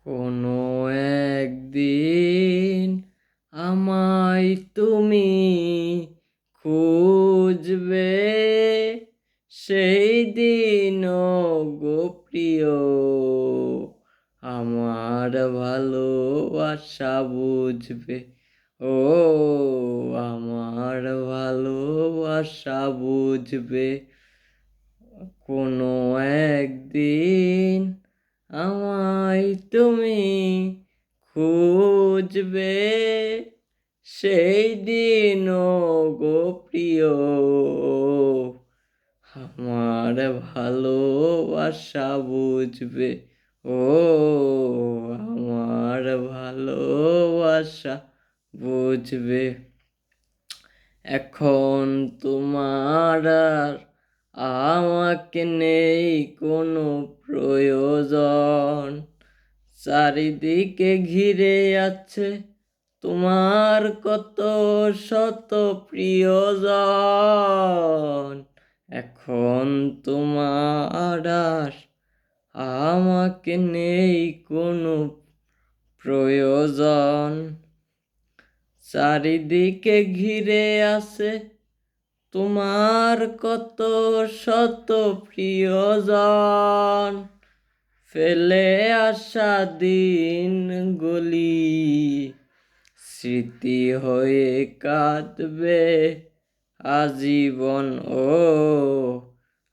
কোনো একদিন আমায় তুমি খুঁজবে, সেই দিন গো প্রিয় আমার ভালোবাসা বুঝবে। ও আমার ভালোবাসা বুঝবে। কোনো একদিন আমায় তুমি খুঁজবে, সেই দিন গো প্রিয় আমার ভালোবাসা বুঝবে। ও আমার ভালোবাসা বুঝবে। এখন তোমার আর আমাকে নেই কোনো প্রয়োজন, চারিদিকে ঘিরে আছে তোমার কত শত প্রিয়জন। এখন তোমার আর আমাকে নেই কোনো প্রয়োজন, চারিদিকে ঘিরে আছে তোমার কত শত প্রিয়জন। ফেলে আসা দিনগুলি স্মৃতি হয়ে কাঁদবে আজীবন। ও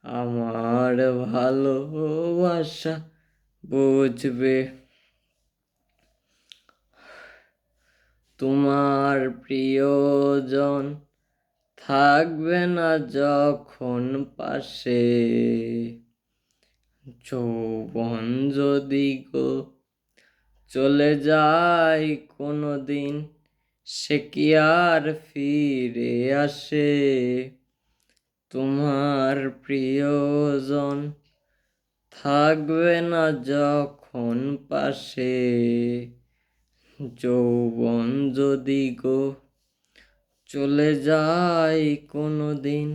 আমার ভালোবাসা বুঝবে। তোমার প্রিয়জন থাকবে না যখন পাশে, যৌবন যদি গো চলে যায় কোনো দিন, সে কি আর ফিরে আসে? তোমার প্রিয়জন থাকবে না যখন পাশে, যৌবন যদি গো চলে যায় কোনো দিন,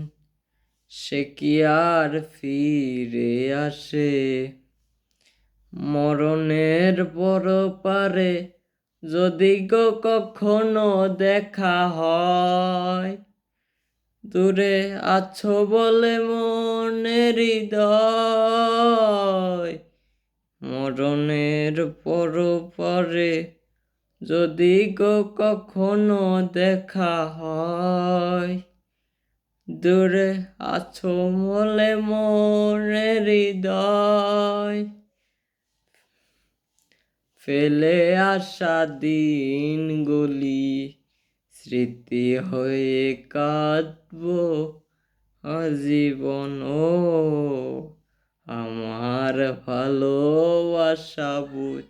সে কি আর ফিরে আসে? মরণের পরপারে যদি গো কখনো দেখা হয়, দূরে আছো বলে মনের হৃদয়। মরণের পরপারে যদি গো কখনো দেখা হয়, দূরে আছো বলে মনের হৃদয়। ফেলে আসা দিনগুলি স্মৃতি হয়ে কাঁদবো আজীবন। ও আমার ভালোবাসা বুঝ